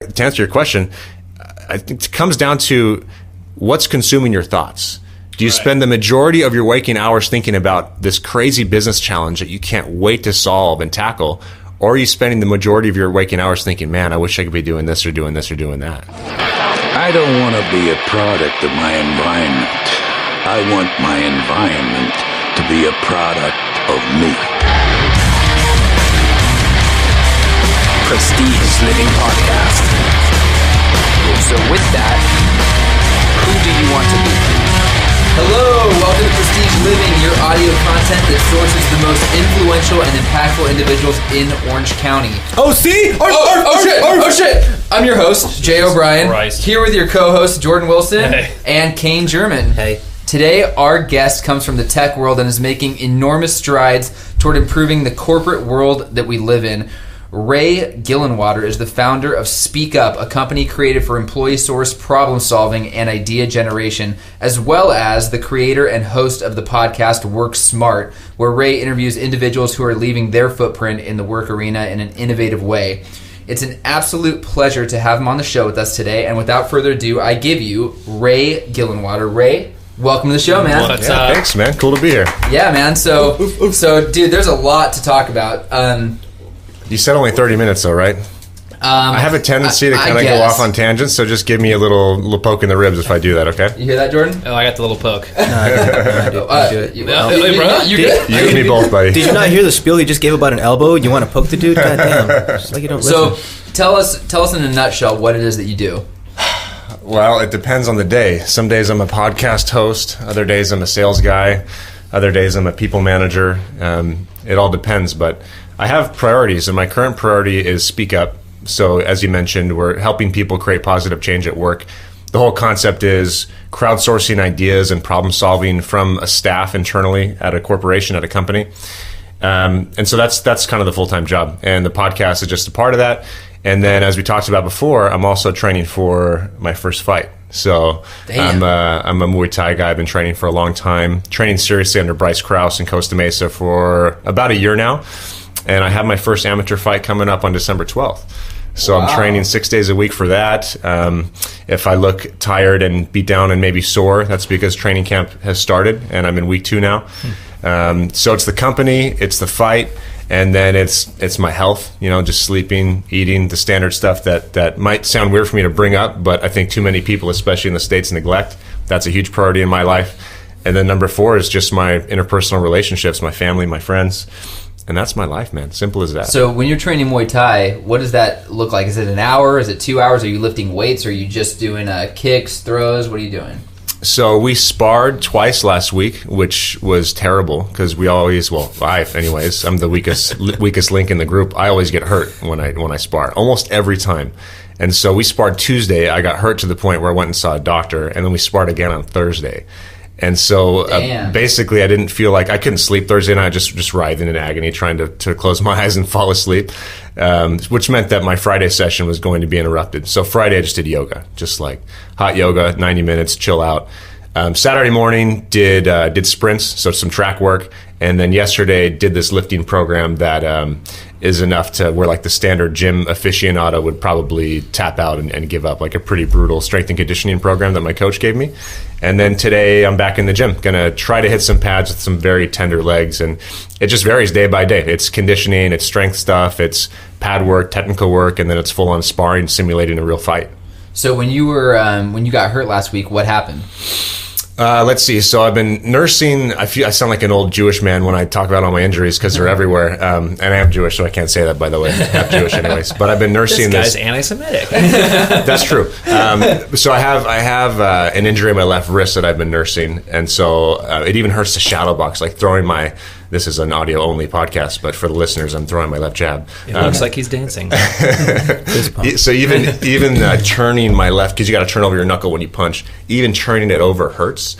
To answer your question, I think it comes down to what's consuming your thoughts. Do you spend the majority of your waking hours thinking about this crazy business challenge that you can't wait to solve and tackle? Or are you spending the majority of your waking hours thinking, man, I wish I could be doing this or doing this or doing that? I don't want to be a product of my environment. I want my environment to be a product of me. Prestige Living Podcast. So with that, who do you want to be? Hello, welcome to Prestige Living, your audio content that sources the most influential and impactful individuals in Orange County. Oh, see? Oh, shit! I'm your host, Jay O'Brien, here with your co-host, Jordan Wilson, and Kane German. Hey. Today, our guest comes from the tech world and is making enormous strides toward improving the corporate world that we live in. Ray Gillenwater is the founder of Speak Up, a company created for employee-sourced problem-solving and idea generation, as well as the creator and host of the podcast Work Smart, where Ray interviews individuals who are leaving their footprint in the work arena in an innovative way. It's an absolute pleasure to have him on the show with us today, and without further ado, I give you Ray Gillenwater. Ray, welcome to the show, man. What's up? Thanks, man. Cool to be here. Yeah, man. So, dude, there's a lot to talk about. You said only 30 minutes, though, right? I have a tendency to kind of go off on tangents, so just give me a little poke in the ribs if I do that, okay? You hear that, Jordan? Oh, I got the little poke. No, I do it. You You and me both, buddy. Did you not hear the spiel you just gave about an elbow? You want to poke the dude? God damn. It's like you don't listen. So, tell us in a nutshell what it is that you do. Well, it depends on the day. Some days I'm a podcast host. Other days I'm a sales guy. Other days I'm a people manager. It all depends, but I have priorities, and my current priority is Speak Up. So as you mentioned, we're helping people create positive change at work. The whole concept is crowdsourcing ideas and problem solving from a staff internally at a corporation, at a company. And so that's kind of the full-time job. And the podcast is just a part of that. And then, as we talked about before, I'm also training for my first fight. So I'm a Muay Thai guy. I've been training for a long time, training seriously under Bryce Krause in Costa Mesa for about a year now. And I have my first amateur fight coming up on December 12th. So I'm training 6 days a week for that. If I look tired and beat down and maybe sore, that's because training camp has started, and I'm in week 2 now. So it's the company, it's the fight, and then it's my health, just sleeping, eating, the standard stuff that might sound weird for me to bring up, but I think too many people, especially in the States, neglect. That's a huge priority in my life. And then number 4 is just my interpersonal relationships, my family, my friends. And that's my life, man. Simple as that. So when you're training Muay Thai, what does that look like? Is it an hour? Is it 2 hours? Are you lifting weights? Are you just doing kicks, throws? What are you doing? So we sparred twice last week, which was terrible because I'm the weakest link in the group. I always get hurt when I spar, almost every time. And so we sparred Tuesday. I got hurt to the point where I went and saw a doctor, and then we sparred again on Thursday. And so basically I didn't feel like I couldn't sleep Thursday night, just writhing in agony, trying to close my eyes and fall asleep, which meant that my Friday session was going to be interrupted. So Friday I just did yoga, just like hot yoga, 90 minutes, chill out. Saturday morning did sprints, so some track work. And then yesterday did this lifting program that is enough to where like the standard gym aficionado would probably tap out and give up, like a pretty brutal strength and conditioning program that my coach gave me. And then today I'm back in the gym, gonna try to hit some pads with some very tender legs, and it just varies day by day. It's conditioning, it's strength stuff, it's pad work, technical work, and then it's full on sparring, simulating a real fight. So when you got hurt last week, what happened? Let's see. So I've been nursing. I sound like an old Jewish man when I talk about all my injuries because they're everywhere. And I am Jewish, so I can't say that, by the way. I'm half Jewish anyways. But I've been nursing this. Guy's anti-Semitic. That's true. So I have an injury in my left wrist that I've been nursing. And so it even hurts to shadow box, like throwing my... This is an audio-only podcast, but for the listeners, I'm throwing my left jab. It looks like he's dancing. So even turning my left, because you got to turn over your knuckle when you punch, even turning it over hurts.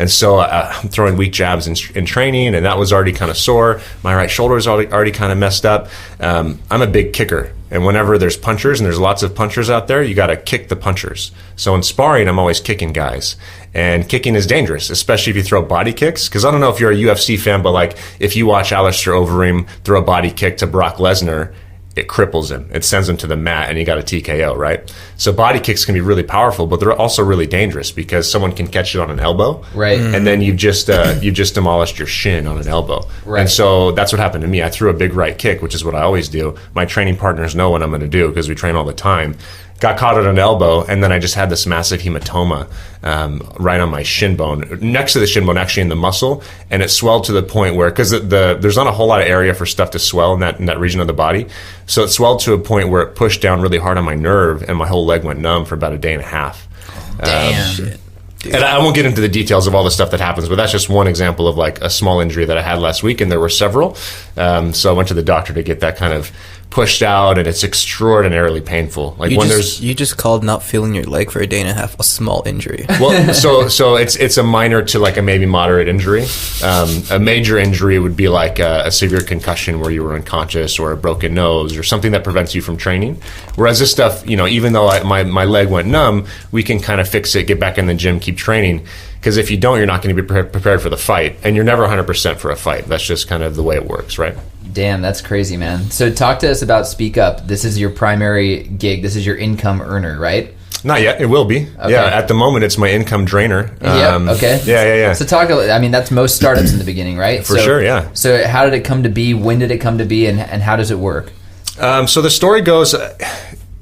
And so I'm throwing weak jabs in training, and that was already kind of sore. My right shoulder is already kind of messed up. I'm a big kicker. And whenever there's punchers, and there's lots of punchers out there, you got to kick the punchers. So in sparring, I'm always kicking guys. And kicking is dangerous, especially if you throw body kicks. Because I don't know if you're a UFC fan, but like if you watch Alistair Overeem throw a body kick to Brock Lesnar, it cripples him. It sends him to the mat and you got a TKO, right? So body kicks can be really powerful, but they're also really dangerous because someone can catch it on an elbow. Right. And then you've just demolished your shin on an elbow. Right. And so that's what happened to me. I threw a big right kick, which is what I always do. My training partners know what I'm going to do because we train all the time. Got caught at an elbow, and then I just had this massive hematoma right on my shin bone, next to the shin bone, actually in the muscle, and it swelled to the point where, because there's not a whole lot of area for stuff to swell in that region of the body, so it swelled to a point where it pushed down really hard on my nerve, and my whole leg went numb for about a day and a half. Damn. And I won't get into the details of all the stuff that happens, but that's just one example of like a small injury that I had last week, and there were several. So I went to the doctor to get that kind of pushed out, and it's extraordinarily painful. Like you just called not feeling your leg for a day and a half a small injury. Well, so it's a minor to like a maybe moderate injury. A major injury would be like a severe concussion where you were unconscious, or a broken nose, or something that prevents you from training. Whereas this stuff, even though my leg went numb, we can kind of fix it, get back in the gym, keep training. Because if you don't, you're not going to be prepared for the fight, and you're never 100% for a fight. That's just kind of the way it works, right? Damn, that's crazy, man. So talk to us about Speak Up. This is your primary gig. This is your income earner, right? Not yet. It will be. Okay. Yeah, at the moment, it's my income drainer. Okay. Yeah. So that's most startups in the beginning, right? For sure, yeah. So how did it come to be? When did it come to be? And how does it work? So the story goes,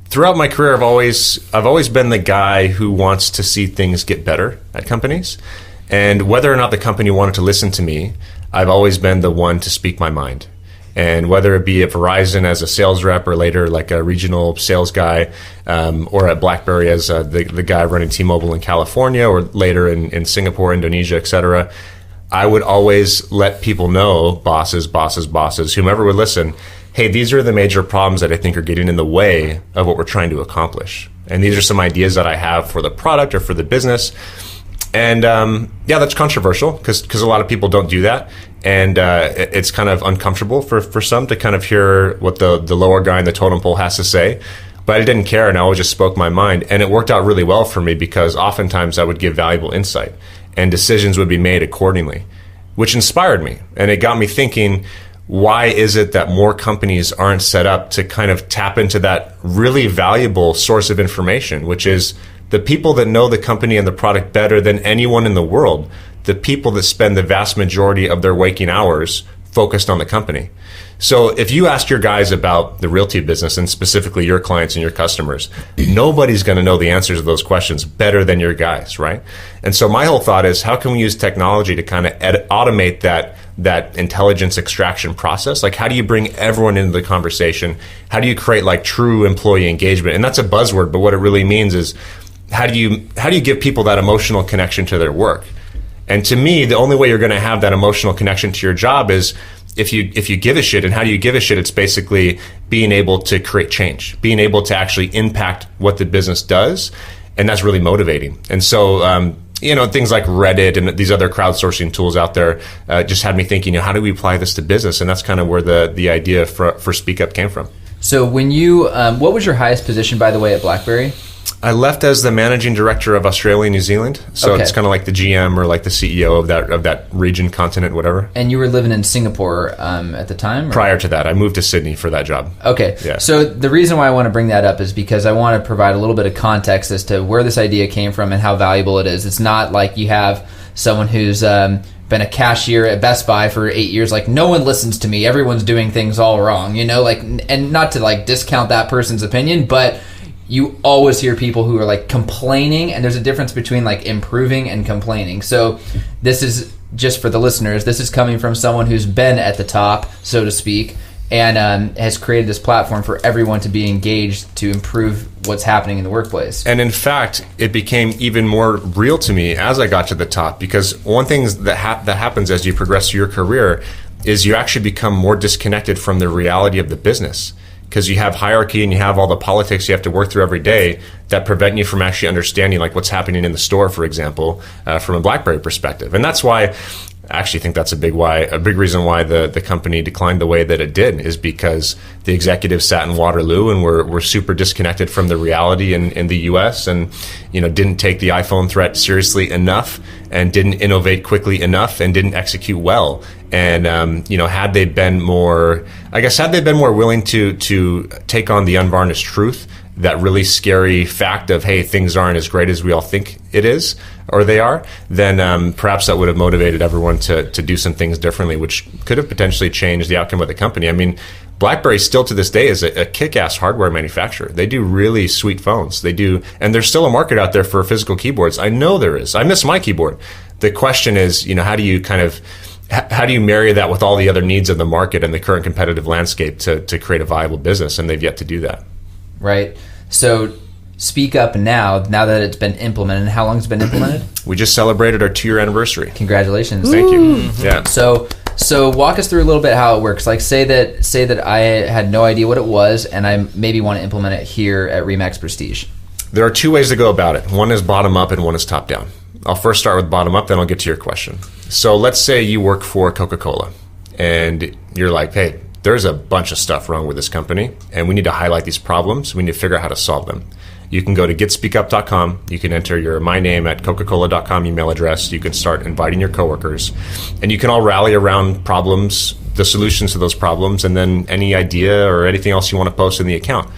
throughout my career, I've always been the guy who wants to see things get better at companies. And whether or not the company wanted to listen to me, I've always been the one to speak my mind. And whether it be at Verizon as a sales rep, or later like a regional sales guy, or at BlackBerry as the guy running T-Mobile in California, or later in Singapore, Indonesia, etc., I would always let people know, bosses, whomever would listen, hey, these are the major problems that I think are getting in the way of what we're trying to accomplish. And these are some ideas that I have for the product or for the business. And that's controversial because a lot of people don't do that. And it's kind of uncomfortable for some to kind of hear what the lower guy in the totem pole has to say. But I didn't care, and I always just spoke my mind. And it worked out really well for me because oftentimes I would give valuable insight and decisions would be made accordingly, which inspired me. And it got me thinking, why is it that more companies aren't set up to kind of tap into that really valuable source of information, which is the people that know the company and the product better than anyone in the world, the people that spend the vast majority of their waking hours focused on the company. So if you ask your guys about the realty business, and specifically your clients and your customers, nobody's going to know the answers to those questions better than your guys, right? And so my whole thought is, how can we use technology to kind of automate that intelligence extraction process? Like, how do you bring everyone into the conversation? How do you create like true employee engagement? And that's a buzzword, but what it really means is, how do you give people that emotional connection to their work? And to me, the only way you're going to have that emotional connection to your job is if you give a shit. And how do you give a shit? It's basically being able to create change, being able to actually impact what the business does, and that's really motivating. And so things like Reddit and these other crowdsourcing tools out there just had me thinking, how do we apply this to business? And that's kind of where the idea for Speak Up came from. So when you what was your highest position, by the way, at BlackBerry? I left as the managing director of Australia and New Zealand. So Okay. It's kind of like the GM or like the CEO of that region, continent, whatever. And you were living in Singapore at the time? Or? Prior to that, I moved to Sydney for that job. Okay. Yeah. So the reason why I want to bring that up is because I want to provide a little bit of context as to where this idea came from and how valuable it is. It's not like you have someone who's been a cashier at Best Buy for 8 years, like, no one listens to me, everyone's doing things all wrong, and not to like discount that person's opinion, but you always hear people who are like complaining, and there's a difference between like improving and complaining. So this is just for the listeners, this is coming from someone who's been at the top, so to speak, and has created this platform for everyone to be engaged to improve what's happening in the workplace. And in fact, it became even more real to me as I got to the top, because one thing that happens as you progress through your career is you actually become more disconnected from the reality of the business, because you have hierarchy and you have all the politics you have to work through every day that prevent you from actually understanding like what's happening in the store, for example, from a BlackBerry perspective. And that's why I actually think that's a big reason why the company declined the way that it did, is because the executives sat in Waterloo and were super disconnected from the reality in the US, and didn't take the iPhone threat seriously enough, and didn't innovate quickly enough, and didn't execute well. And had they been more willing to take on the unvarnished truth, that really scary fact of, hey, things aren't as great as we all think it is, or they are, then perhaps that would have motivated everyone to do some things differently, which could have potentially changed the outcome of the company. I mean, BlackBerry still to this day is a kick-ass hardware manufacturer. They do really sweet phones. They do, and there's still a market out there for physical keyboards. I know there is. I miss my keyboard. The question is, how do you marry that with all the other needs of the market and the current competitive landscape to create a viable business? And they've yet to do that. Right. So Speak Up now that it's been implemented. How long has it been implemented? We just celebrated our 2-year anniversary. Congratulations. Thank you. Yeah. So walk us through a little bit how it works. Like say that I had no idea what it was and I maybe want to implement it here at RE/MAX Prestige. There are 2 ways to go about it. One is bottom up and one is top down. I'll first start with bottom up, then I'll get to your question. So let's say you work for Coca-Cola and you're like, hey, there's a bunch of stuff wrong with this company and we need to highlight these problems. We need to figure out how to solve them. You can go to getspeakup.com. You can enter my name at coca-cola.com email address. You can start inviting your coworkers and you can all rally around problems, the solutions to those problems, and then any idea or anything else you want to post in the account.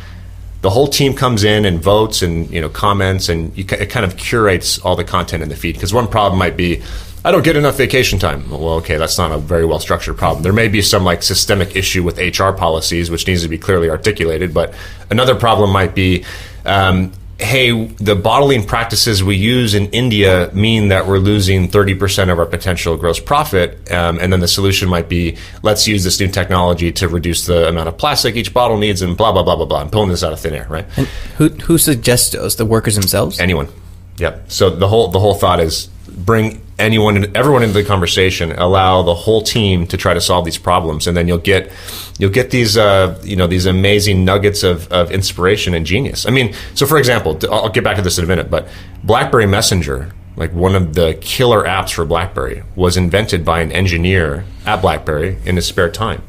The whole team comes in and votes and comments, and it kind of curates all the content in the feed. Because one problem might be, I don't get enough vacation time. Well, okay, that's not a very well structured problem. There may be some systemic issue with HR policies, which needs to be clearly articulated. But another problem might be, hey, the bottling practices we use in India mean that we're losing 30% of our potential gross profit. And then the solution might be, let's use this new technology to reduce the amount of plastic each bottle needs and blah, blah, blah, blah, blah. I'm pulling this out of thin air, right? And who suggests those? The workers themselves? Anyone. Yep. So the whole thought is bring everyone into the conversation, allow the whole team to try to solve these problems, and then you'll get these these amazing nuggets of inspiration and genius. I mean, so for example, I'll get back to this in a minute, but BlackBerry Messenger, like one of the killer apps for BlackBerry, was invented by an engineer at BlackBerry in his spare time.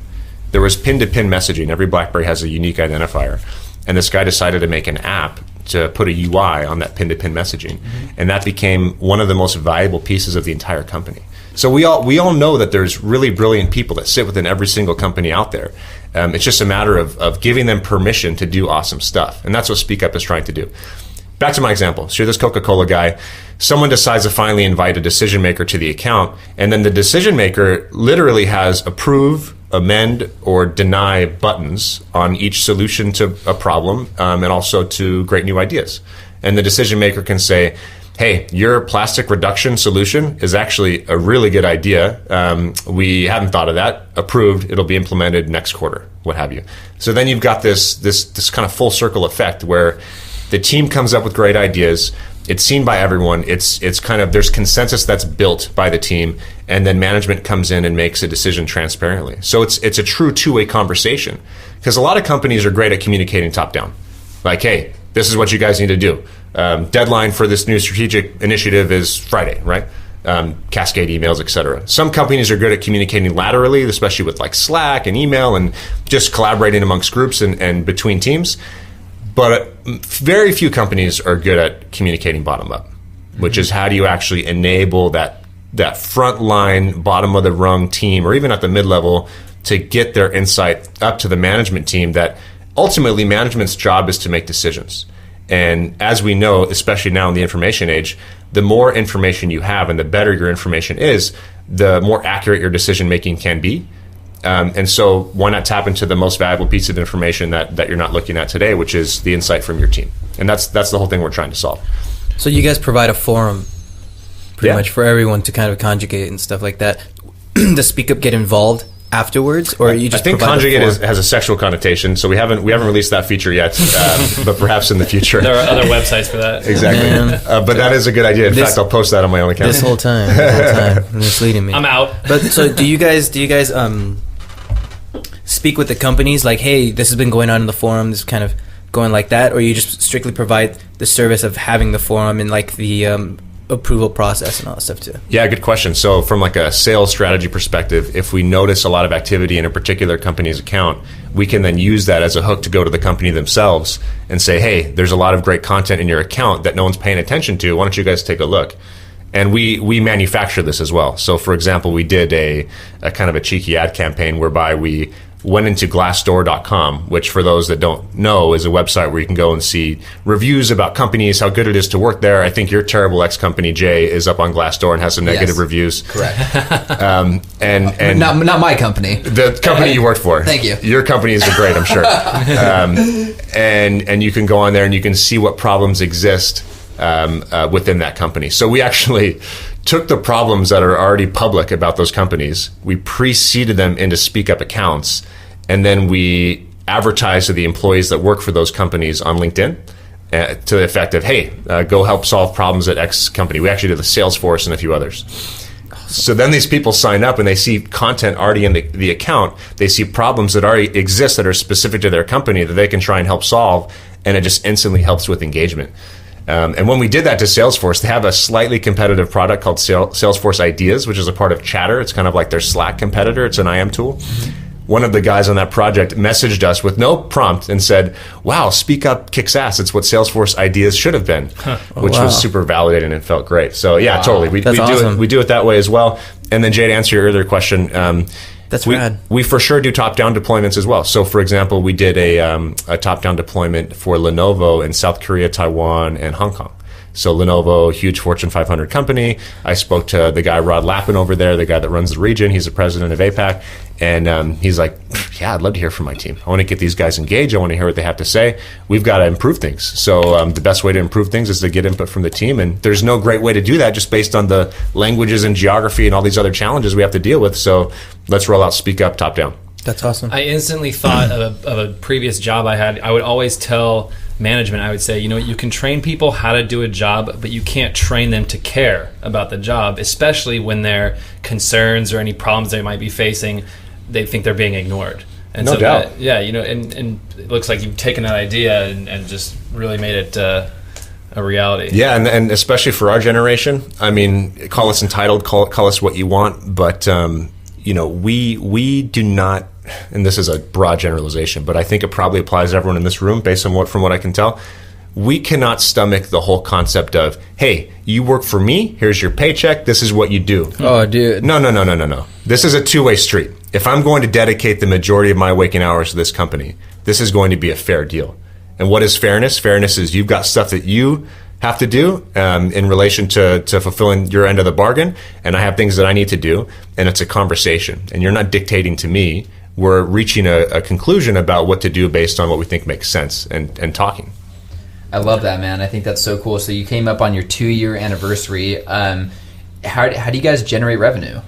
There was pin-to-pin messaging. Every BlackBerry has a unique identifier, and this guy decided to make an app to put a UI on that pin-to-pin messaging. Mm-hmm. And that became one of the most valuable pieces of the entire company. So we all know that there's really brilliant people that sit within every single company out there. It's just a matter of giving them permission to do awesome stuff. And that's what Speak Up is trying to do. Back to my example. So you're this Coca-Cola guy. Someone decides to finally invite a decision maker to the account. And then the decision maker literally has approve, amend, or deny buttons on each solution to a problem, and also to great new ideas. And the decision maker can say, hey, your plastic reduction solution is actually a really good idea. We hadn't thought of that. Approved. It'll be implemented next quarter, what have you. So then you've got this kind of full circle effect where the team comes up with great ideas. It's seen by everyone. It's kind of, there's consensus that's built by the team, and then management comes in and makes a decision transparently. So it's a true two-way conversation, because a lot of companies are great at communicating top down. Like, hey, this is what you guys need to do. Deadline for this new strategic initiative is Friday, right? Cascade emails, etc. Some companies are good at communicating laterally, especially with like Slack and email and just collaborating amongst groups and between teams. But very few companies are good at communicating bottom up, which is how do you actually enable that frontline, bottom of the rung team, or even at the mid-level, to get their insight up to the management team, that ultimately management's job is to make decisions. And as we know, especially now in the information age, the more information you have and the better your information is, the more accurate your decision making can be. And so why not tap into the most valuable piece of information that you're not looking at today, which is the insight from your team. And that's the whole thing we're trying to solve. So you guys provide a forum pretty much for everyone to kind of conjugate and stuff like that. Does Speak Up get involved afterwards, or you just? I think conjugate has a sexual connotation, so we haven't released that feature yet, but perhaps in the future. There are other websites for that. Exactly, but that is a good idea. In fact, I'll post that on my own account. This whole time, misleading me. I'm out. But so, do you guys speak with the companies like, hey, this has been going on in the forum, this is kind of going like that, or you just strictly provide the service of having the forum and like the approval process and all that stuff too? Yeah, good question. So from like a sales strategy perspective, if we notice a lot of activity in a particular company's account, we can then use that as a hook to go to the company themselves and say, hey, there's a lot of great content in your account that no one's paying attention to. Why don't you guys take a look? And we manufacture this as well. So, for example, we did a kind of a cheeky ad campaign whereby we went into Glassdoor.com, which for those that don't know is a website where you can go and see reviews about companies, how good it is to work there. I think your terrible ex-company, Jay, is up on Glassdoor and has some negative reviews. Correct. And not my company. The company you worked for. Thank you. Your companies are great, I'm sure. And you can go on there and you can see what problems exist within that company. So we actually took the problems that are already public about those companies, we pre-seeded them into Speak Up accounts, and then we advertised to the employees that work for those companies on LinkedIn to the effect of, hey, go help solve problems at X company. We actually did the Salesforce and a few others. So then these people sign up and they see content already in the account. They see problems that already exist that are specific to their company that they can try and help solve, and it just instantly helps with engagement. And when we did that to Salesforce, they have a slightly competitive product called Salesforce Ideas, which is a part of Chatter. It's kind of like their Slack competitor. It's an IM tool. One of the guys on that project messaged us with no prompt and said, wow, Speak Up kicks ass. It's what Salesforce Ideas should have been, which was super validating and felt great. So yeah, totally. We do it that way as well. And then Jay, to answer your earlier question, that's rad. We for sure do top-down deployments as well. So, for example, we did a top-down deployment for Lenovo in South Korea, Taiwan, and Hong Kong. So Lenovo, huge Fortune 500 company. I spoke to the guy, Rod Lappin, over there, the guy that runs the region. He's the president of APAC. And he's like, yeah, I'd love to hear from my team. I want to get these guys engaged. I want to hear what they have to say. We've got to improve things. So the best way to improve things is to get input from the team. And there's no great way to do that just based on the languages and geography and all these other challenges we have to deal with. So let's roll out Speak Up top down. That's awesome. I instantly thought of a previous job I had. I would always tell management, I would say, you can train people how to do a job, but you can't train them to care about the job, especially when their concerns or any problems they might be facing, they think they're being ignored. And no doubt. And it looks like you've taken that idea and just really made it a reality. Yeah, and especially for our generation, I mean, call us entitled, call us what you want, but we do not, and this is a broad generalization, but I think it probably applies to everyone in this room based on from what I can tell. We cannot stomach the whole concept of, hey, you work for me, here's your paycheck, this is what you do. Oh, dude. No. This is a two-way street. If I'm going to dedicate the majority of my waking hours to this company, this is going to be a fair deal. And what is fairness? Fairness is you've got stuff that you have to do in relation to fulfilling your end of the bargain, and I have things that I need to do, and it's a conversation. And you're not dictating to me. We're reaching a conclusion about what to do based on what we think makes sense and talking. I love that, man. I think that's so cool. So you came up on your 2-year anniversary. How do you guys generate revenue?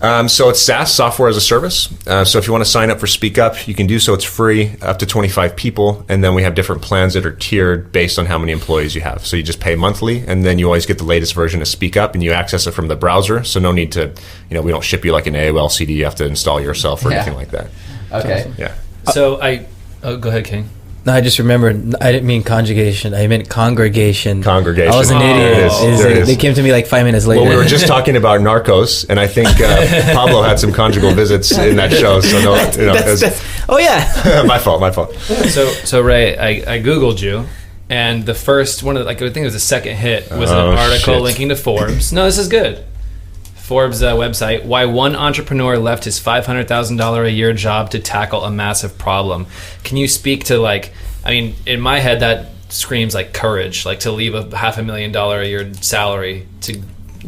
So it's SaaS, software as a service. So if you want to sign up for Speak Up, you can do so. It's free, up to 25 people. And then we have different plans that are tiered based on how many employees you have. So you just pay monthly, and then you always get the latest version of Speak Up, and you access it from the browser. So no need to, we don't ship you like an AOL CD you have to install yourself or anything like that. Okay. Awesome. Yeah. So go ahead, King. No, I just remembered. I didn't mean conjugation. I meant congregation. Congregation. I was an idiot. There it is. They came to me like 5 minutes later. Well, we were just talking about Narcos, and I think Pablo had some conjugal visits in that show. So oh yeah. my fault. So Ray, I Googled you, and the first one I think it was the second hit was an article linking to Forbes. No, this is good. Forbes website, why one entrepreneur left his $500,000 a year job to tackle a massive problem. Can you speak to in my head that screams like courage, like to leave a $500,000 a year salary to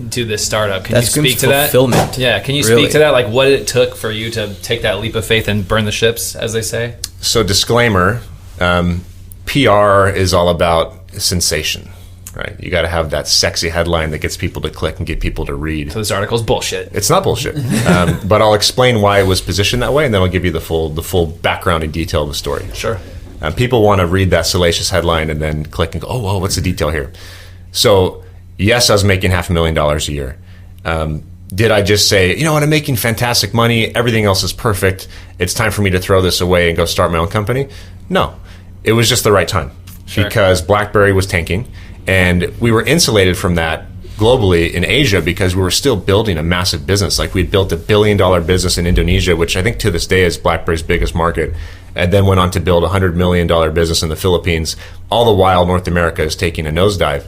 do this startup. Can you speak to that? Fulfillment. Yeah, can you speak to that? Like what it took for you to take that leap of faith and burn the ships, as they say? So disclaimer, PR is all about sensation. Right, you got to have that sexy headline that gets people to click and get people to read. So this article's bullshit. It's not bullshit, but I'll explain why it was positioned that way, and then I'll give you the full background and detail of the story. Sure. People want to read that salacious headline and then click and go, oh, what's the detail here? So yes, I was making $500,000 a year. Did I just say, you know what, I'm making fantastic money, everything else is perfect, it's time for me to throw this away and go start my own company? No, it was just the right time. Sure. Because BlackBerry was tanking. And we were insulated from that globally in Asia because we were still building a massive business. Like we'd built $1 billion business in Indonesia, which I think to this day is BlackBerry's biggest market, and then went on to build a $100 million business in the Philippines. All the while, North America is taking a nosedive.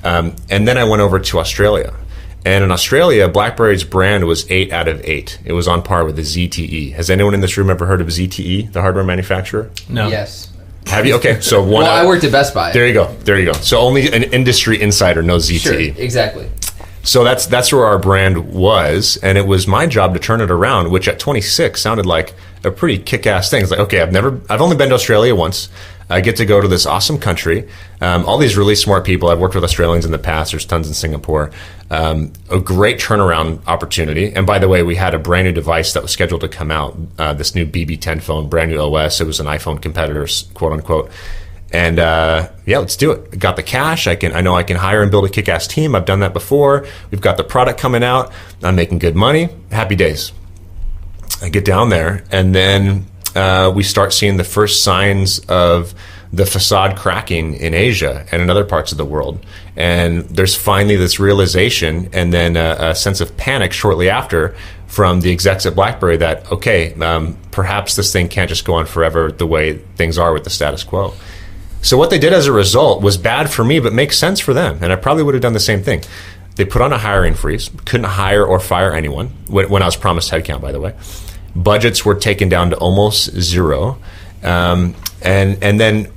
And then I went over to Australia. And in Australia, BlackBerry's brand was 8 out of 8. It was on par with the ZTE. Has anyone in this room ever heard of ZTE, the hardware manufacturer? No. Yes. Have you? Okay, so one. Well, I worked at Best Buy. There you go. So only an industry insider knows ZTE. Sure, exactly. So that's where our brand was, and it was my job to turn it around, which at 26 sounded like a pretty kick-ass thing. It's like, okay, I've only been to Australia once. I get to go to this awesome country. All these really smart people. I've worked with Australians in the past. There's tons in Singapore. A great turnaround opportunity. And by the way, we had a brand new device that was scheduled to come out. This new BB10 phone, brand new OS. It was an iPhone competitor, quote unquote. And let's do it. Got the cash. I know I can hire and build a kick-ass team. I've done that before. We've got the product coming out. I'm making good money. Happy days. I get down there, and then we start seeing the first signs of the facade cracking in Asia and in other parts of the world. And there's finally this realization and then a sense of panic shortly after from the execs at BlackBerry that, okay, perhaps this thing can't just go on forever the way things are with the status quo. So what they did as a result was bad for me, but makes sense for them. And I probably would have done the same thing. They put on a hiring freeze, couldn't hire or fire anyone when I was promised headcount, by the way. Budgets were taken down to almost zero. And then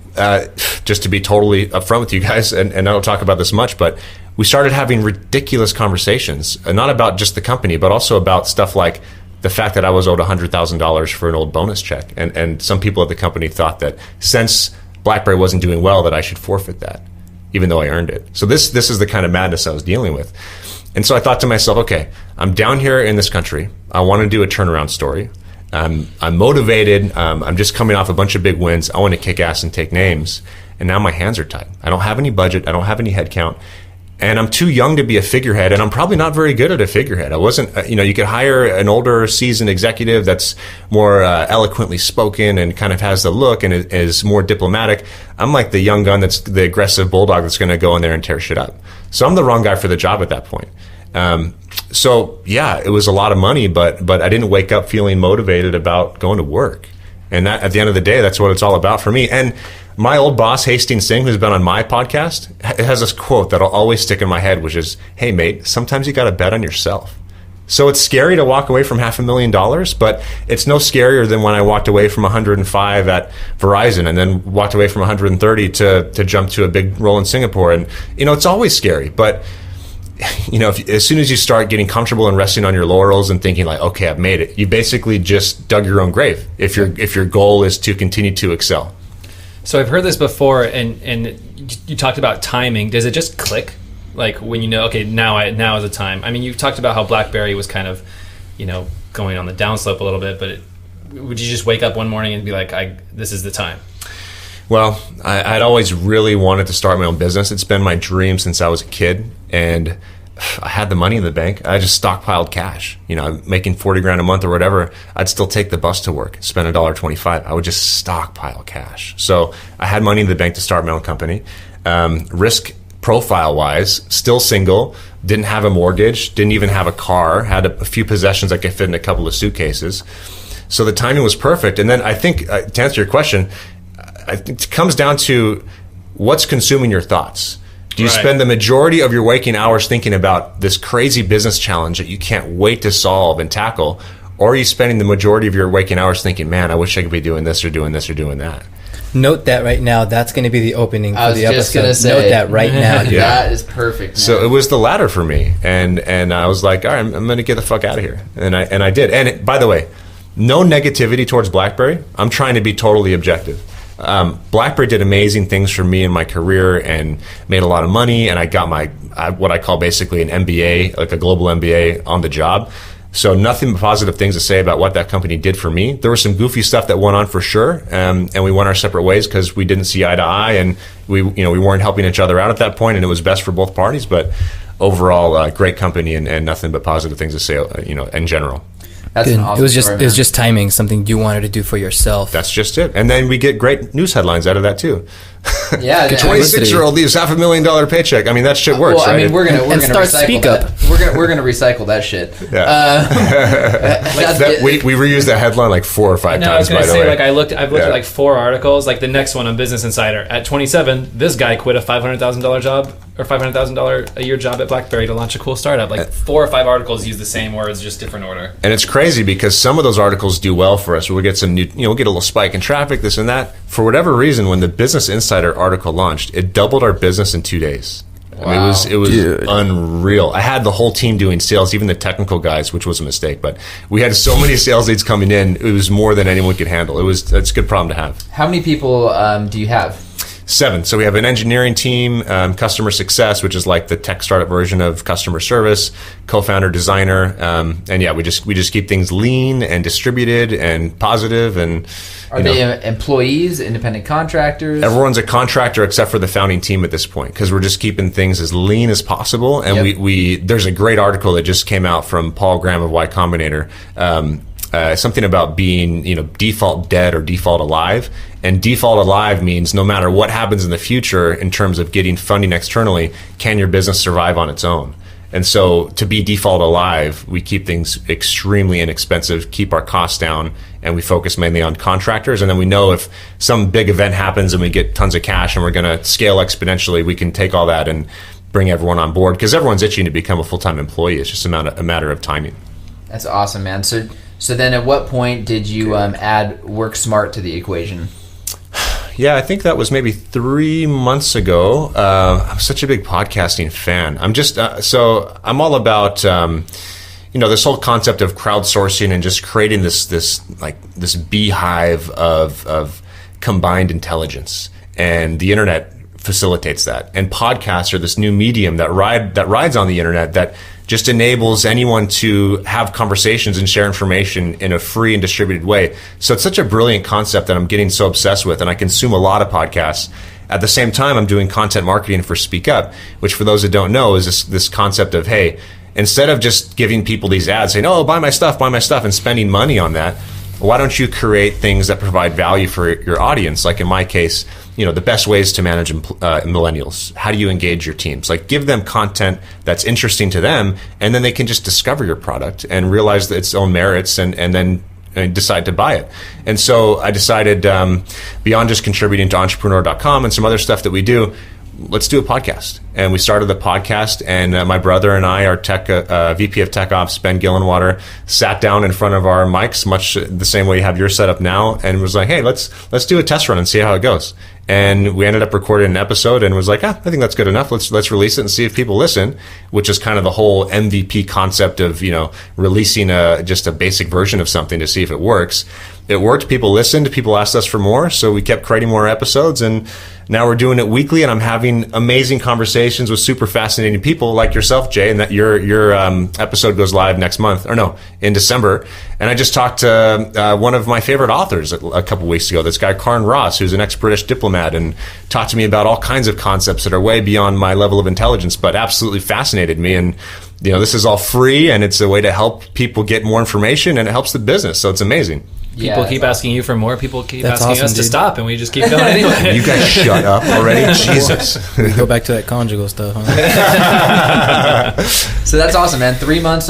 just to be totally upfront with you guys, and I don't talk about this much, but we started having ridiculous conversations, not about just the company, but also about stuff like the fact that I was owed $100,000 for an old bonus check. And some people at the company thought that since BlackBerry wasn't doing well, that I should forfeit that, even though I earned it. So this is the kind of madness I was dealing with. And so I thought to myself, okay, I'm down here in this country. I want to do a turnaround story. I'm motivated. I'm just coming off a bunch of big wins. I want to kick ass and take names. And now my hands are tied. I don't have any budget. I don't have any headcount. And I'm too young to be a figurehead. And I'm probably not very good at a figurehead. I wasn't, you could hire an older seasoned executive that's more eloquently spoken and kind of has the look and is more diplomatic. I'm like the young gun that's the aggressive bulldog that's going to go in there and tear shit up. So I'm the wrong guy for the job at that point. So yeah, it was a lot of money, but I didn't wake up feeling motivated about going to work. And that, at the end of the day, that's what it's all about for me. And my old boss, Hastings Singh, who's been on my podcast, has this quote that'll always stick in my head, which is, hey, mate, sometimes you got to bet on yourself. So it's scary to walk away from $500,000, but it's no scarier than when I walked away from 105 at Verizon and then walked away from 130 to jump to a big role in Singapore. And, it's always scary. But, as soon as you start getting comfortable and resting on your laurels and thinking like, okay, I've made it, you basically just dug your own grave if your goal is to continue to excel. So I've heard this before, and you talked about timing. Does it just click? Like when okay, now is the time. I mean, you've talked about how BlackBerry was kind of, going on the downslope a little bit, but would you just wake up one morning and be like, this is the time? Well, I'd always really wanted to start my own business. It's been my dream since I was a kid, and I had the money in the bank. I just stockpiled cash. I'm making $40,000 a month or whatever. I'd still take the bus to work, spend $1.25. I would just stockpile cash. So I had money in the bank to start my own company. Risk profile wise, still single, didn't have a mortgage, didn't even have a car, had a few possessions I could fit in a couple of suitcases. So the timing was perfect. And then I think, to answer your question, it comes down to what's consuming your thoughts. Do you spend the majority of your waking hours thinking about this crazy business challenge that you can't wait to solve and tackle? Or are you spending the majority of your waking hours thinking, man, I wish I could be doing this or doing this or doing that? Note that right now. That's going to be the opening for the episode. I was just going to say. Note that right now. Yeah. That is perfect, man. So it was the latter for me. And I was like, all right, I'm going to get the fuck out of here. And I did. And by the way, no negativity towards BlackBerry. I'm trying to be totally objective. BlackBerry did amazing things for me in my career and made a lot of money, and I got my what I call basically an MBA, like a global MBA on the job. So nothing but positive things to say about what that company did for me. There was some goofy stuff that went on for sure, and we went our separate ways because we didn't see eye to eye, and we weren't helping each other out at that point, and it was best for both parties. But overall, great company and nothing but positive things to say, in general. That's an awesome it was just timing, something you wanted to do for yourself. That's just it. And then we get great news headlines out of that too. Yeah, a 26-year-old leaves $500,000 paycheck. I mean, that shit works, well, right? I mean, we're gonna recycle that. We're gonna recycle that shit. Yeah. We reused that headline like 4 or 5 times. I was gonna say, way. I've looked at like 4 articles. Like the next one on Business Insider, at 27, this guy quit a $500,000 job or $500,000 a year job at BlackBerry to launch a cool startup. Like 4 or 5 articles use the same words, just different order. And it's crazy because some of those articles do well for us. We'll get some new, we'll get a little spike in traffic, this and that. For whatever reason, when the Business Insider article launched, it doubled our business in 2 days. Wow. I mean, it was unreal. I had the whole team doing sales, even the technical guys, which was a mistake. But we had so many sales leads coming in; it was more than anyone could handle. It's a good problem to have. How many people do you have? 7. So we have an engineering team, customer success, which is like the tech startup version of customer service, co-founder, designer, and yeah, we just keep things lean and distributed and positive. And are they employees, independent contractors? Everyone's a contractor except for the founding team at this point, because we're just keeping things as lean as possible. And we there's a great article that just came out from Paul Graham of Y Combinator. Something about being, default dead or default alive. And default alive means no matter what happens in the future in terms of getting funding externally, can your business survive on its own? And so to be default alive, we keep things extremely inexpensive, keep our costs down, and we focus mainly on contractors. And then we know if some big event happens and we get tons of cash and we're going to scale exponentially, we can take all that and bring everyone on board, because everyone's itching to become a full-time employee. It's just a matter of timing. That's awesome, man. So then at what point did you add Work Smart to the equation? Yeah, I think that was maybe 3 months ago. I'm such a big podcasting fan. I'm just so I'm all about this whole concept of crowdsourcing and just creating this beehive of combined intelligence, and the internet facilitates that. And podcasts are this new medium that rides on the internet that just enables anyone to have conversations and share information in a free and distributed way. So it's such a brilliant concept that I'm getting so obsessed with, and I consume a lot of podcasts. At the same time, I'm doing content marketing for Speak Up, which for those that don't know is this concept of, hey, instead of just giving people these ads saying, oh, buy my stuff, and spending money on that, why don't you create things that provide value for your audience? Like in my case, the best ways to manage millennials. How do you engage your teams? Like, give them content that's interesting to them, and then they can just discover your product and realize its own merits, and then decide to buy it. And so I decided, beyond just contributing to entrepreneur.com and some other stuff that we do, let's do a podcast. And we started the podcast, and my brother and I, our tech VP of Tech Ops, Ben Gillenwater, sat down in front of our mics, much the same way you have your setup now, and was like, hey, let's do a test run and see how it goes. And we ended up recording an episode and was like, I think that's good enough. Let's release it and see if people listen, which is kind of the whole MVP concept of, releasing just a basic version of something to see if it works. It worked. People listened. People asked us for more. So we kept creating more episodes, and now we're doing it weekly, and I'm having amazing conversations with super fascinating people like yourself, Jay, and that your episode goes live in December. And I just talked to one of my favorite authors a couple weeks ago, this guy, Karn Ross, who's an ex-British diplomat, and talked to me about all kinds of concepts that are way beyond my level of intelligence, but absolutely fascinated me. And, this is all free, and it's a way to help people get more information, and it helps the business. So it's amazing. People keep asking you for more. People keep That's asking awesome, us to dude. stop, and we just keep going anyway. You guys shut up already. Jesus. Go back to that conjugal stuff, huh? So that's awesome, man. 3 months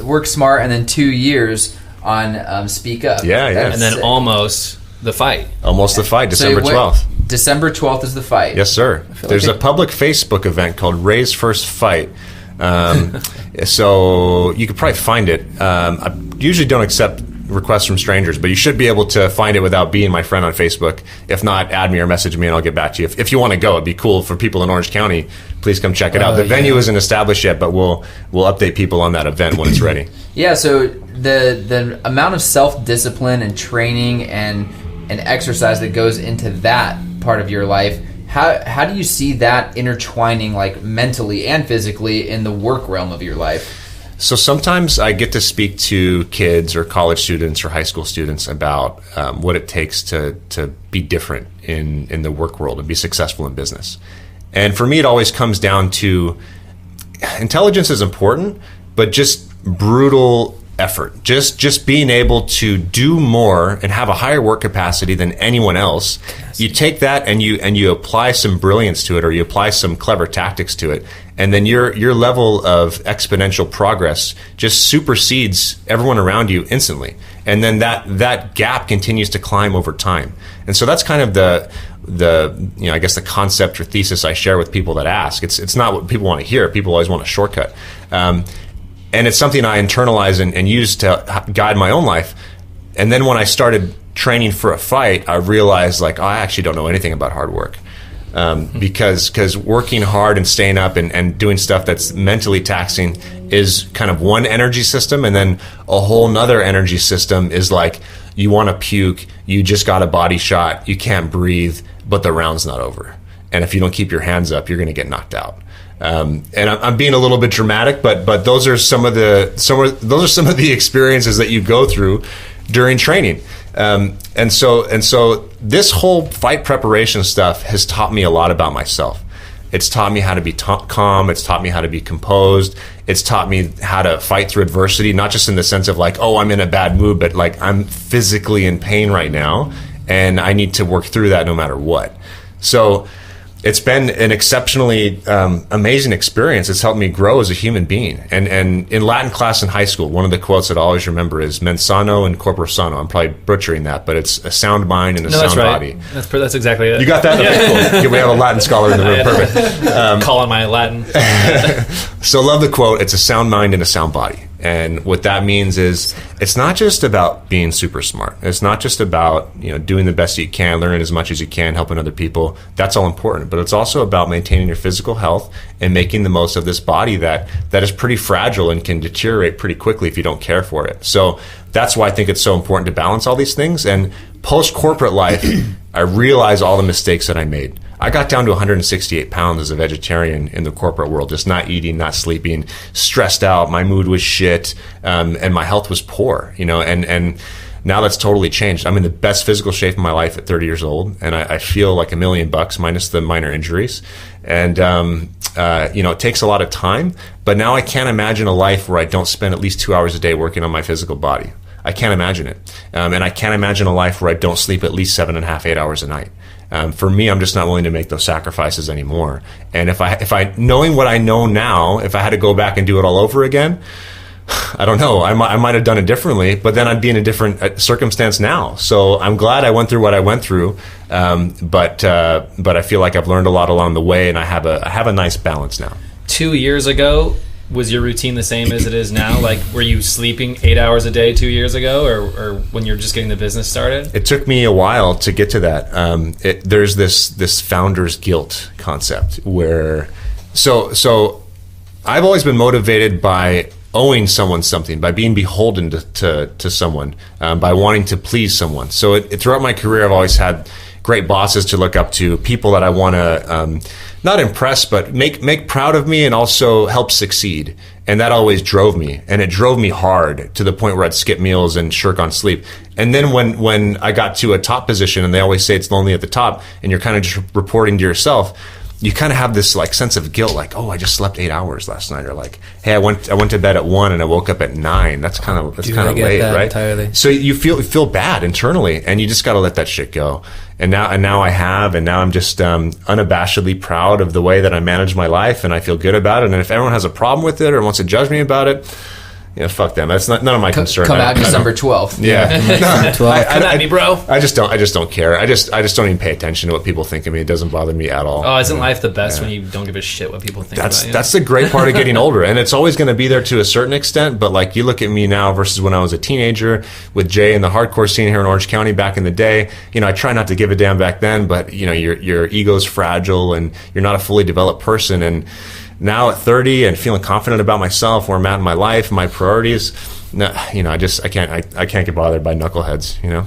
Work Smart, and then 2 years on Speak Up. Yeah. And then almost the fight. Almost the fight, December 12th. December 12th is the fight. Yes, sir. There's a public Facebook event called Ray's First Fight. So you could probably find it. I usually don't accept requests from strangers, but you should be able to find it without being my friend on Facebook. If not, add me or message me and I'll get back to you. If you want to go, it'd be cool for people in Orange County. Please come check it out. The venue isn't established yet, but we'll update people on that event when it's ready. Yeah, so the amount of self-discipline and training and exercise that goes into that part of your life, how do you see that intertwining, like, mentally and physically in the work realm of your life? So sometimes I get to speak to kids or college students or high school students about what it takes to be different in the work world and be successful in business. And for me, it always comes down to intelligence is important, but just brutal effort. Just being able to do more and have a higher work capacity than anyone else. You take that and you apply some brilliance to it, or you apply some clever tactics to it, and then your level of exponential progress just supersedes everyone around you instantly. and then that gap continues to climb over time. And so that's kind of the I guess the concept or thesis I share with people that ask. It's not what people want to hear. People always want a shortcut, and it's something I internalize and use to guide my own life. And then when I started training for a fight, I realized like, I actually don't know anything about hard work. Because working hard and staying up and doing stuff that's mentally taxing is kind of one energy system, and then a whole nother energy system is like, you want to puke, you just got a body shot, you can't breathe, but the round's not over. And if you don't keep your hands up, you're going to get knocked out. And I'm being a little bit dramatic, but those are some of the experiences that you go through during training. And so this whole fight preparation stuff has taught me a lot about myself. It's taught me how to be calm. It's taught me how to be composed. It's taught me how to fight through adversity, not just in the sense of like, oh, I'm in a bad mood, but like I'm physically in pain right now and I need to work through that no matter what. So it's been an exceptionally amazing experience. It's helped me grow as a human being. And in Latin class in high school, one of the quotes that I always remember is mens sano in corpore sano. I'm probably butchering that, but it's a sound mind and a sound body. That's exactly it. You got that? Okay, cool. We have a Latin scholar in the room. Perfect. Call on my Latin. So love the quote. It's a sound mind and a sound body. And what that means is it's not just about being super smart. It's not just about, doing the best you can, learning as much as you can, helping other people. That's all important. But it's also about maintaining your physical health and making the most of this body that is pretty fragile and can deteriorate pretty quickly if you don't care for it. So that's why I think it's so important to balance all these things. And post-corporate life, I realize all the mistakes that I made. I got down to 168 pounds as a vegetarian in the corporate world, just not eating, not sleeping, stressed out. My mood was shit, and my health was poor, and now that's totally changed. I'm in the best physical shape of my life at 30 years old, and I feel like $1 million minus the minor injuries. And, it takes a lot of time, but now I can't imagine a life where I don't spend at least 2 hours a day working on my physical body. I can't imagine it. And I can't imagine a life where I don't sleep at least 7.5, 8 hours a night. For me, I'm just not willing to make those sacrifices anymore. And if I knowing what I know now, if I had to go back and do it all over again, I don't know. I might have done it differently, but then I'd be in a different circumstance now. So I'm glad I went through what I went through. But I feel like I've learned a lot along the way, and I have a nice balance now. 2 years ago, was your routine the same as it is now? Like, were you sleeping 8 hours a day 2 years ago, or when you're just getting the business started? It took me a while to get to that. There's this founder's guilt concept where, so I've always been motivated by owing someone something, by being beholden to someone, by wanting to please someone. So throughout my career, I've always had great bosses to look up to, people that I want to not impress, but make proud of me and also help succeed. And that always drove me, and it drove me hard to the point where I'd skip meals and shirk on sleep. And then when I got to a top position, and they always say it's lonely at the top, and you're kind of just reporting to yourself, you kind of have this like sense of guilt, like, oh, I just slept 8 hours last night, or like, hey, I went to bed at 1 and I woke up at 9. That's kind of late, right? Entirely. So you feel bad internally, and you just got to let that shit go. And now I have, and now I'm just unabashedly proud of the way that I manage my life, and I feel good about it. And if everyone has a problem with it or wants to judge me about it, fuck them. That's none of my concern. Come out December 12th. Yeah, Come at me, bro. I just don't care. I just don't even pay attention to what people think of me. It doesn't bother me at all. Oh, isn't life the best when you don't give a shit what people think about you? That's the great part of getting older, and it's always going to be there to a certain extent. But like, you look at me now versus when I was a teenager with Jay in the hardcore scene here in Orange County back in the day. I try not to give a damn back then, but your ego's fragile and you're not a fully developed person. And now at 30 and feeling confident about myself, where I'm at in my life, my priorities, I can't get bothered by knuckleheads,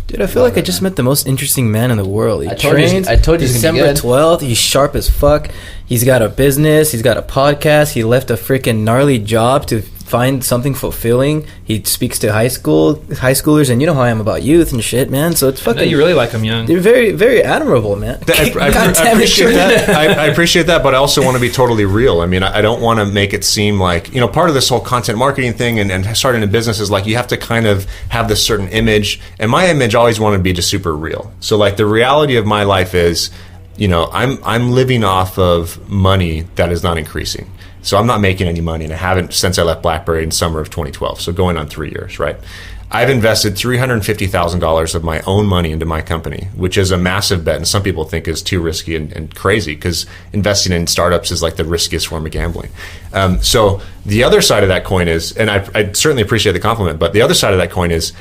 Dude, I feel like I just met the most interesting man in the world. I told you December 12th. He's sharp as fuck. He's got a business. He's got a podcast. He left a freaking gnarly job to find something fulfilling. He speaks to high schoolers, and you know how I am about youth and shit, man. So it's fucking. No, you really like him young. They're very, very admirable, man. I appreciate that. I appreciate that, but I also want to be totally real. I mean, I don't want to make it seem like, part of this whole content marketing thing and starting a business is like, you have to kind of have this certain image, and my image always wanted to be just super real. So like, the reality of my life is, I'm living off of money that is not increasing. So I'm not making any money, and I haven't since I left BlackBerry in summer of 2012. So going on 3 years, right? I've invested $350,000 of my own money into my company, which is a massive bet, and some people think is too risky and crazy, because investing in startups is like the riskiest form of gambling. So the other side of that coin is, and I certainly appreciate the compliment, but the other side of that coin is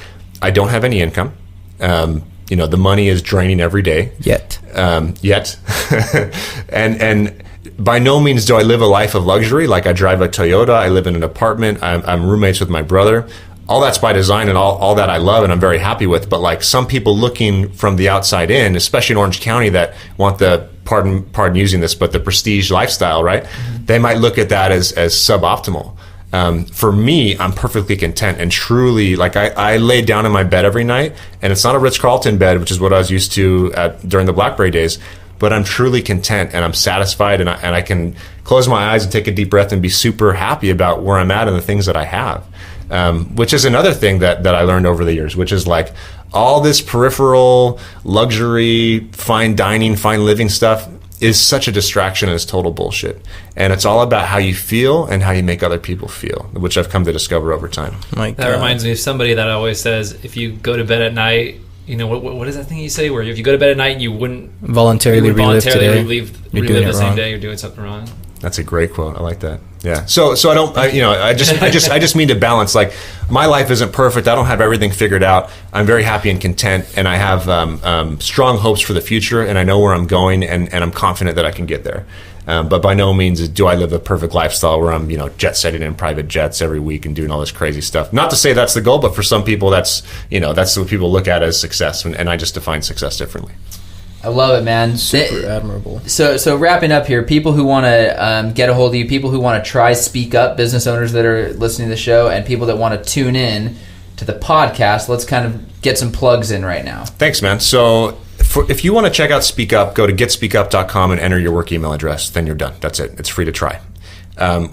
I don't have any income. The money is draining every day. Yet. And by no means do I live a life of luxury. Like, I drive a Toyota, I live in an apartment, I'm roommates with my brother. All that's by design, and all that I love and I'm very happy with. But like, some people looking from the outside in, especially in Orange County, that want the, pardon using this, but the prestige lifestyle, right? Mm-hmm. They might look at that as suboptimal. For me, I'm perfectly content, and truly, like, I lay down in my bed every night, and it's not a Ritz-Carlton bed, which is what I was used to during the BlackBerry days, but I'm truly content and I'm satisfied, and I can close my eyes and take a deep breath and be super happy about where I'm at and the things that I have. Which is another thing that I learned over the years, which is like, all this peripheral luxury, fine dining, fine living stuff is such a distraction and it's total bullshit. And it's all about how you feel and how you make other people feel, which I've come to discover over time. That reminds me of somebody that always says, if you go to bed at night, what is that thing you say, where if you go to bed at night and you wouldn't voluntarily relive the same day, you're doing something wrong. That's a great quote. I like that. Yeah. So I just mean to balance. Like, my life isn't perfect. I don't have everything figured out. I'm very happy and content, and I have strong hopes for the future, and I know where I'm going, and I'm confident that I can get there. But by no means do I live a perfect lifestyle where I'm, jet setting in private jets every week and doing all this crazy stuff. Not to say that's the goal, but for some people, that's what people look at as success, and I just define success differently. I love it, man. Super admirable. So wrapping up here, people who want to get a hold of you, people who want to try Speak Up, business owners that are listening to the show, and people that want to tune in to the podcast, let's kind of get some plugs in right now. Thanks, man. So if you want to check out Speak Up, go to getspeakup.com and enter your work email address. Then you're done. That's it. It's free to try.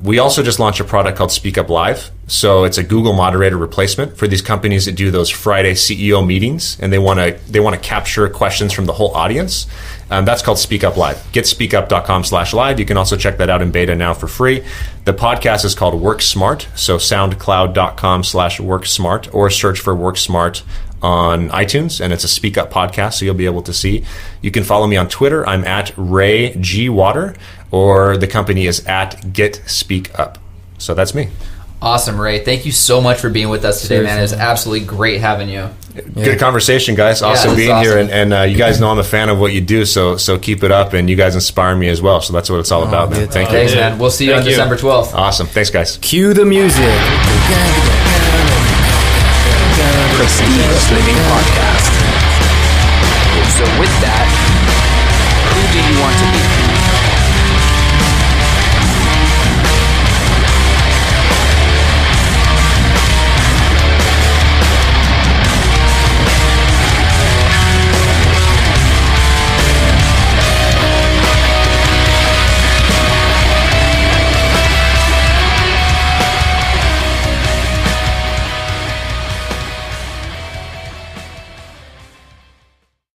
We also just launched a product called Speak Up Live. So it's a Google moderator replacement for these companies that do those Friday CEO meetings, and they want to capture questions from the whole audience. That's called Speak Up Live. Getspeakup.com/live. You can also check that out in beta now for free. The podcast is called Work Smart. So soundcloud.com/worksmart, or search for Work Smart on iTunes, and it's a Speak Up podcast, so you'll be able to see. You can follow me on Twitter. I'm at Ray G. Water, or the company is at Get Speak Up. So that's me. Awesome, Ray. Thank you so much for being with us today, man. It was absolutely great having you. Good conversation, guys. Awesome being here, and you guys know I'm a fan of what you do, so keep it up, and you guys inspire me as well. So that's what it's all about, man. Thank you. Thanks, man. We'll see you on December 12th. Awesome. Thanks, guys. Cue the music. Prestige Living Podcast. So with that, who do you want to be?